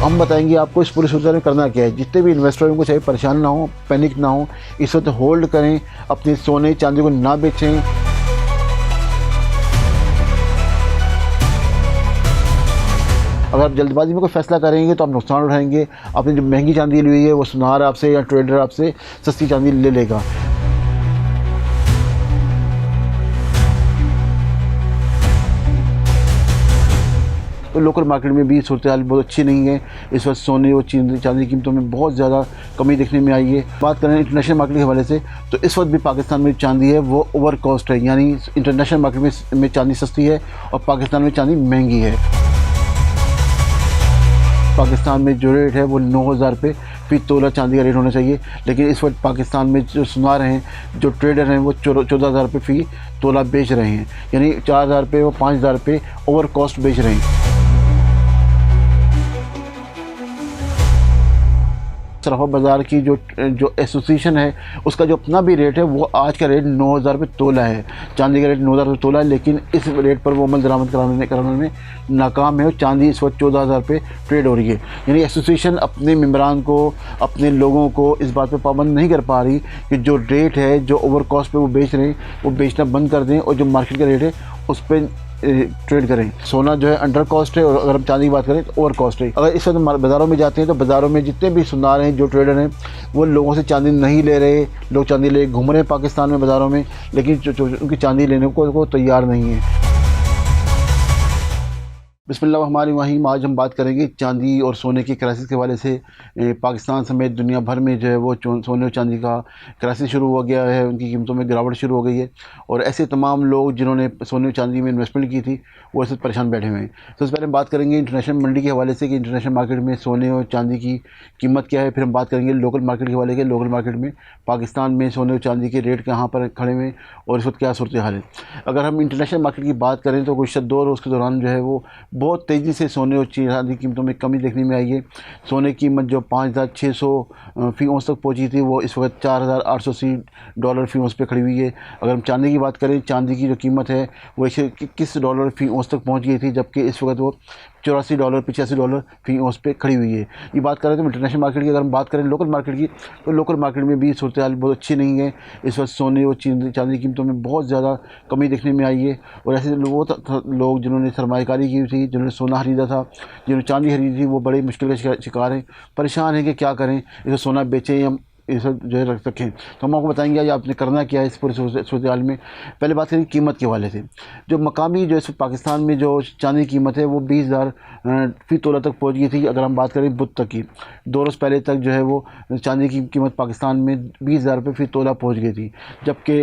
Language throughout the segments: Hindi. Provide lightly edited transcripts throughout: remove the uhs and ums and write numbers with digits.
हम बताएंगे आपको इस पूरी सूरत में करना क्या है। जितने भी इन्वेस्टरों को चाहे परेशान ना हो, पैनिक ना हो, इस वक्त होल्ड करें, अपने सोने चांदी को ना बेचें। अगर आप जल्दबाजी में कोई फैसला करेंगे तो आप नुकसान उठाएंगे। आपने जो महंगी चांदी ली हुई है वो सुनार आपसे या ट्रेडर आपसे सस्ती चांदी ले लेगा। तो लोकल मार्केट में भी सूरत हाल बहुत अच्छी नहीं है। इस वक्त सोने और चांदी की कीमतों में बहुत ज़्यादा कमी देखने में आई है। बात करें इंटरनेशनल मार्केट के हवाले से तो इस वक्त भी पाकिस्तान में चांदी है वो ओवर कॉस्ट है, यानी इंटरनेशनल मार्केट में चांदी सस्ती है और पाकिस्तान में चांदी महंगी है। पाकिस्तान में जो रेट है वो 9,000 रुपये फ़ी तोला चांदी का रेट होना चाहिए, लेकिन इस वक्त पाकिस्तान में जो सुनार हैं, जो ट्रेडर हैं, वो 14,000 रुपये फ़ी तोला बेच रहे हैं, यानी 4,000 रुपये और 5,000 रुपये ओवर कॉस्ट बेच रहे हैं। सराफा बाज़ार की जो एसोसिएशन है उसका जो अपना भी रेट है वो आज का रेट 9,000 रुपये तोला है। चांदी का रेट 9,000 रुपये तोला है, लेकिन इस रेट पर वो अमल दरामद कराने में नाकाम है और चांदी इस वक्त 14,000 रुपये ट्रेड हो रही है। यानी एसोसिएशन अपने मेम्बरान को, अपने लोगों को इस बात पर पाबंद नहीं कर पा रही कि जो रेट है, जो ओवर कॉस्ट पर वो बेच रहे हैं वो बेचना बंद कर दें और जो मार्केट का रेट है उस पर ट्रेड करें। सोना जो है अंडर कॉस्ट है और अगर हम चांदी की बात करें तो ओवर कॉस्ट है। अगर इस वक्त बाज़ारों में जाते हैं तो बाज़ारों में जितने भी सुनार हैं, जो ट्रेडर हैं, वो लोगों से चांदी नहीं ले रहे। लोग चांदी ले घूम रहे हैं पाकिस्तान में बाज़ारों में, लेकिन जो उनकी चांदी लेने को तैयार नहीं है। बिस्मिल्लाहिर्रहमानिर्रहीम। आज हम बात करेंगे चांदी और सोने की क्राइसिस के हवाले से। पाकिस्तान समेत दुनिया भर में जो है वो सोने और चांदी का क्राइसिस शुरू हो गया है, उनकी कीमतों में गिरावट शुरू हो गई है और ऐसे तमाम लोग जिन्होंने सोने और चांदी में इन्वेस्टमेंट की थी वो ऐसे परेशान बैठे हुए हैं। तो सबसे पहले हम बात करेंगे इंटरनेशनल मंडी के हवाले से कि इंटरनेशनल मार्केट में सोने और चांदी की कीमत क्या है। फिर हम बात करेंगे लोकल मार्केट के हवाले से, लोकल मार्केट में पाकिस्तान में सोने और चांदी के रेट कहाँ पर खड़े हुए और इस वक्त क्या सूरत हाल है। अगर हम इंटरनेशनल मार्केट की बात करें तो गुज़श्ता 2 रोज़ के दौरान जो है वो बहुत तेज़ी से सोने और चांदी की कीमतों में कमी देखने में आई है। सोने की कीमत जो 5,600 फ़ी औंस तक पहुंची थी वो इस वक्त $4,880 फ़ी औंस पे खड़ी हुई है। अगर हम चांदी की बात करें, चांदी की जो कीमत है वो $21 फ़ी औंस तक पहुंच गई थी, जबकि इस वक्त वो $84-85 फ़ी औंस पे खड़ी हुई है। ये बात करें तो इंटरनेशनल मार्केट की। अगर हम बात करें लोकल मार्केट की तो लोकल मार्केट में भी सूरत हाल बहुत अच्छी नहीं है। इस वक्त सोने और चांदी की कीमतों में बहुत ज़्यादा कमी देखने में आई है और ऐसे लोग जिन्होंने सरमायाकारी की थी, जिन्होंने सोना खरीदा था, जिन्होंने चांदी खरीदी थी, वो बड़े मुश्किल का शिकार हैं, परेशान हैं कि क्या करें, इसे सोना बेचें या इसे जो है रख रखें। तो हम आपको बताएंगे आज आपने करना क्या है इस पूरी सूरत हाल में। पहले बात करें कीमत के हवाले से। जो मकामी जो इस पाकिस्तान में जो चांदी की कीमत है वो 20,000 फ़ी तोला तक पहुंच गई थी। अगर हम बात करें बुध तक की, 2 रोज़ पहले तक जो है वो चांदी की कीमत पाकिस्तान में 20,000 रुपये फ़ी तोला पहुँच गई थी, जबकि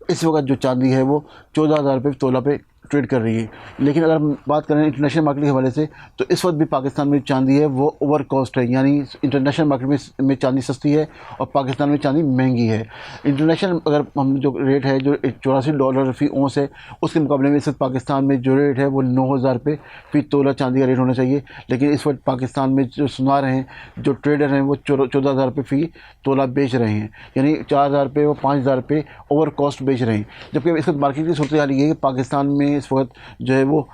इस वक्त जो चांदी है वो 14,000 रुपये तोला पे ट्रेड कर रही है। लेकिन अगर हम बात करें इंटरनेशनल मार्केट के हवाले से तो इस वक्त भी पाकिस्तान में चांदी है वो ओवर कॉस्ट है, यानी इंटरनेशनल मार्केट में चांदी सस्ती है और पाकिस्तान में चांदी महंगी है। इंटरनेशनल अगर हम जो रेट है जो $84 फ़ी औंस है, उसके मुकाबले में इस वक्त पाकिस्तान में जो रेट है वो 9,000 रुपये फ़ी तोला चांदी का रेट होना चाहिए, लेकिन इस वक्त पाकिस्तान में जो सुनार हैं, जो ट्रेडर हैं, वो 14,000 रुपये फ़ी तोला बेच रहे हैं, यानी 4,000 रुपये और 5,000 रुपये ओवर कॉस्ट बेच रहे हैं। जबकि इस वक्त मार्केट की सूरत हाल ये है कि पाकिस्तान में इस वक्त जो है वो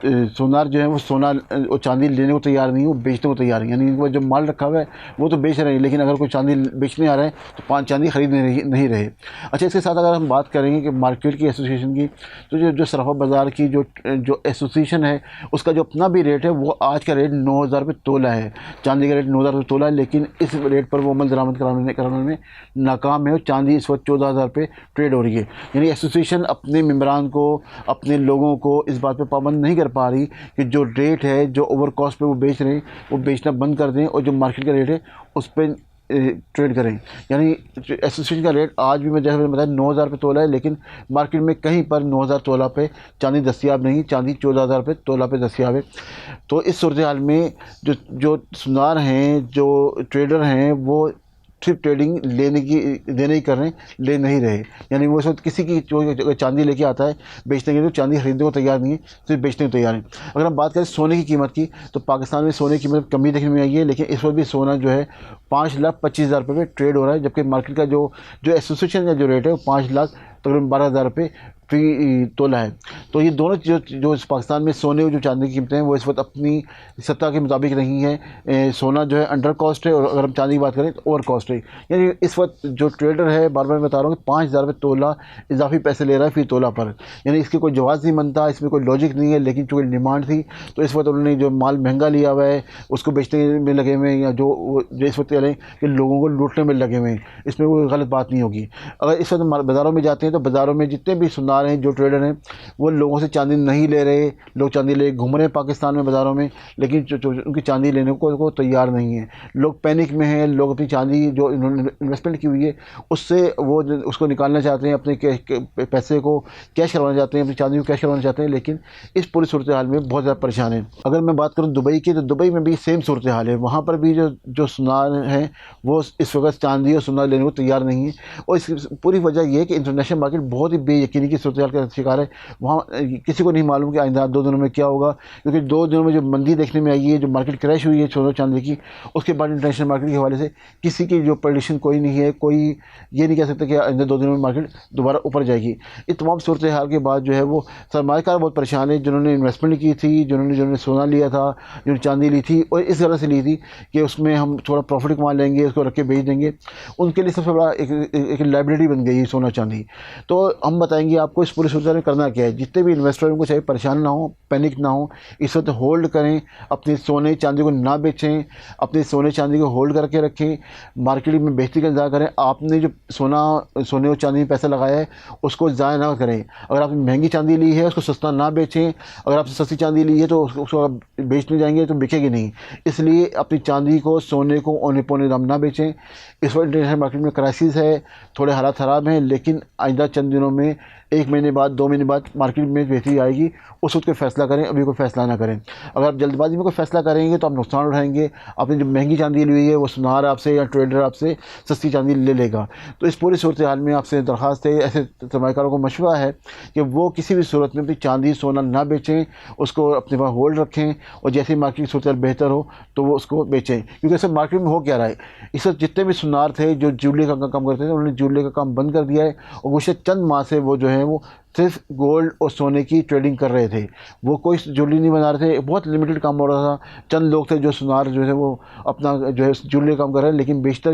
सोनार जो है वो सोना और चांदी लेने को तैयार नहीं है, वो बेचने को तैयार है, यानी इनको जो माल रखा हुआ है वो तो बेच रहे हैं, लेकिन अगर कोई चांदी बेचने आ रहा है तो चांदी खरीद नहीं रहे। अच्छा, इसके साथ अगर हम बात करेंगे कि मार्केट की एसोसिएशन की, तो जो सराफा बाज़ार की जो एसोसिएशन है उसका जो अपना भी रेट है वो आज का रेट 9,000 रुपये तोला है। चांदी का रेट 9,000 रुपये तोला है, लेकिन इस रेट पर वो अमल दरामद कराने में नाकाम है और चांदी इस वक्त 14,000 रुपये ट्रेड हो रही है। यानी एसोसिएशन अपने मेम्बरान को, अपने लोगों को इस बात पर पाबंद नहीं पा रही कि जो रेट है, जो ओवर कॉस्ट पे वो बेच रहे हैं वो बेचना बंद कर दें और जो मार्केट का रेट है उस पर ट्रेड करें। यानी एसोसिएशन का रेट आज भी मैं जैसे मैंने बताया 9,000 रुपये तोला है, लेकिन मार्केट में कहीं पर 9,000 तोला पे चांदी दस्तियाब नहीं, चांदी 14,000 रुपये तोला पे दस्तियाब है। तो इस सूरत हाल में जो सुनार हैं, जो ट्रेडर हैं, वो सिर्फ ट्रेडिंग देने ही कर रहे हैं, ले नहीं रहे। यानी वो इस वक्त किसी की जो चांदी लेके आता है बेचने के लिए, तो चांदी खरीदने को तैयार नहीं है, सिर्फ बेचने को तैयार है। अगर हम बात करें सोने की कीमत की तो पाकिस्तान में सोने की कीमत कमी देखने में आई है, लेकिन इस वक्त भी सोना जो है 5,25,000 रुपये पे ट्रेड हो रहा है, जबकि मार्केट का जो एसोसिएशन का जो रेट है वो 5,00,000 तकरीबन 12,000 रुपये फ़ी तोला है। तो ये दोनों जो इस पाकिस्तान में सोने और जो चांदी की कीमतें हैं वो इस वक्त अपनी सत्ता के मुताबिक नहीं है। सोना जो है अंडर कॉस्ट है और अगर हम चांदी की बात करें तो ओवर कॉस्ट है। यानी इस वक्त जो ट्रेडर है, बार बार बता रहा हूँ कि 5,000 रुपये तोला इजाफी पैसे ले रहा है फ़ी तोला पर। यानी इसकी कोई जवाज़ नहीं बनता, इसमें कोई लॉजिक नहीं है, लेकिन चूँकि डिमांड थी तो इस वक्त उन्होंने जो माल महंगा लिया हुआ है उसको बेचने में लगे हुए हैं, या जो इस वक्त कह कि लोगों को लूटने में लगे हुए हैं, इसमें कोई गलत बात नहीं होगी। अगर इस वक्त बाज़ारों में जाते हैं तो बाज़ारों में जितने भी सुनार हैं, जो ट्रेडर हैं, वो लोगों से चांदी नहीं ले रहे। लोग चांदी ले घूम रहे हैं पाकिस्तान में बाज़ारों में, लेकिन जो उनकी चांदी लेने को तैयार नहीं है। लोग पैनिक में हैं, लोग अपनी चांदी जो इन्होंने इन्वेस्टमेंट की हुई है उससे वो उसको निकालना चाहते हैं, अपने पैसे को कैश करवाना चाहते हैं, अपनी चांदी को कैश करवाना चाहते हैं, लेकिन इस पूरी सूरत हाल में बहुत ज़्यादा परेशान है। अगर मैं बात करूँ दुबई की, तो दुबई में भी सेम सूरत हाल है। वहाँ पर भी जो सुनार हैं वो इस वक्त चांदी और सुनार लेने को तैयार नहीं है, और इस पूरी वजह यह है कि इंटरनेशनल मार्केट बहुत ही बेयकीनी की सूरत हाल का शिकार है। वहाँ किसी को नहीं मालूम कि आइंदा 2 दिनों में क्या होगा, क्योंकि 2 दिनों में जो मंदी देखने में आई है, जो मार्केट क्रैश हुई है सोना चांदी की, उसके बाद इंटरनेशनल मार्केट के हवाले से किसी की जो प्रेडिक्शन कोई नहीं है। कोई ये नहीं कह सकता कि आइंदा 2 दिनों में मार्केट दोबारा ऊपर जाएगी। इस तमाम सूरत हाल के बाद जो है वो सरमायाकार बहुत परेशान है, जिन्होंने इन्वेस्टमेंट की थी, जिन्होंने सोना लिया था, जिन्होंने चांदी ली थी, और इस तरह से ली थी कि उसमें हम थोड़ा प्रॉफिट कमा लेंगे, उसको रख के बेच देंगे। उनके लिए सबसे बड़ा एक लाइबिलिटी बन गई है सोना चांदी। तो हम बताएंगे आपको इस पूरी सूरत में करना क्या है। जितने भी इन्वेस्टर उनको चाहिए परेशान ना हो, पैनिक ना हो, इस वक्त होल्ड करें, अपने सोने चांदी को ना बेचें, अपने सोने चांदी को होल्ड करके रखें, मार्केट में बेहतरी का इंतजार करें। आपने जो सोने और चांदी में पैसा लगाया है उसको ज़ाया ना करें। अगर आपने महंगी चांदी ली है उसको सस्ता ना बेचें। अगर आपने सस्ती चांदी ली है तो उसको आप बेचने जाएंगे तो बिकेगी नहीं। इसलिए अपनी चांदी को, सोने को औने पौने दाम ना बेचें। इस वक्त इंटरनेशनल मार्केट में क्राइसिस है, थोड़े हालात ख़राब हैं, लेकिन आइंदा चंद दिनों में, 1 महीने बाद, 2 महीने बाद मार्केट में बेहतरी आएगी। उस वक्त कोई फैसला करें, अभी कोई फैसला ना करें। अगर आप जल्दबाजी में कोई फैसला करेंगे तो आप नुकसान उठाएंगे। आपने जो महंगी चांदी ली हुई है वो सुनार आपसे या ट्रेडर आपसे सस्ती चांदी ले लेगा। तो इस पूरी सूरत हाल में आपसे दरख्वास्त है, ऐसे सरमायाकारों को मशवरा है कि वो किसी भी सूरत में अपनी चांदी सोना ना बेचें, उसको अपने पास होल्ड रखें, और जैसे मार्केट की सूरत हाल बेहतर हो तो वो उसको बेचें। क्योंकि सब मार्केट में हो क्या रहा है, इस वक्त जितने भी सुनार थे जो ज्वेलरी का काम करते थे उन्होंने ज्वेलरी का काम बंद कर दिया है, और वो चंद माह से वो जो है वो सिर्फ गोल्ड और सोने की ट्रेडिंग कर रहे थे। वो कोई ज्वेलरी नहीं बना रहे थे, बहुत लिमिटेड काम हो रहा था। चंद लोग थे जो सुनार जो है वो अपना जो है ज्वेलरी काम कर रहे हैं, लेकिन बेशतर